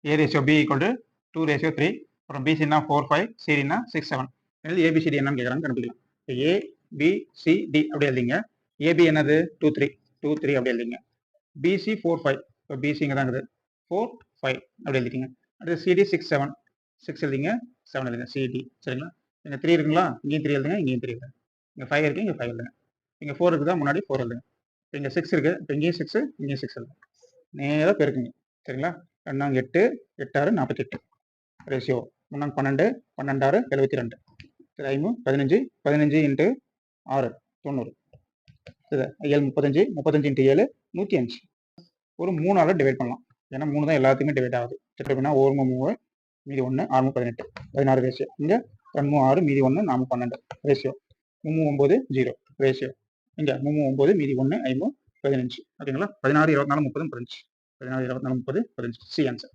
A ratio B equal to 2 ratio 3. அப்புறம் BCனா 4 5, CDனா 6 7. இது ABCD என்னன்னு கேட்குறாங்க கண்டுபிடிக்கலாம். A B C D அப்படி எழுதிங்க. AB என்னது 2 3 2 3 அப்படி எழுதிங்க. BC 4 5. இப்போ BC இங்கே தான் இருக்குது 4 5 அப்படி எழுதிட்டீங்க. அடுத்து CD 6 7 6 எழுதிங்க 7 எழுதுங்க CD சரிங்களா. இங்கே 3 இருக்குங்களா, இங்கேயும் 3 எழுதுங்க, இங்கேயும் 3 எழுதுங்க. இங்கே 5 இருக்கு, இங்கே 5 எழுதுங்க. இங்கே 4 இருக்குதா, முன்னாடி 4 எழுதுங்க. இப்போ இங்கே 6 இருக்கு, இப்போ இங்கேயும் 6 இங்கேயும் 6 எழுதுங்க. நேராக பெருக்குங்க சரிங்களா. 2 8 8 6 48 ரேஷியோ 3 12 12 6 72 சரி 15 15 இன்ட்டு 6 90 இது 7 35 35 இன்ட்டு 7 105 ஒரு 3ஆல் டிவைட் பண்ணலாம். ஏன்னா 3 தான் எல்லாத்துக்குமே டிவைட் ஆகுது. சரி அப்படின்னா 1 3 மீதி 1 6 18 16 ரேஷியோ. இங்கே 2 6 மீதி 1 4 12 ரேஷியோ. 3 9 0 ரேஷியோ. இங்கே 3 9 மீதி 1 5 15 ஓகேங்களா. 16 24 30 15 16 24 30 15 சி ஆன்சர்.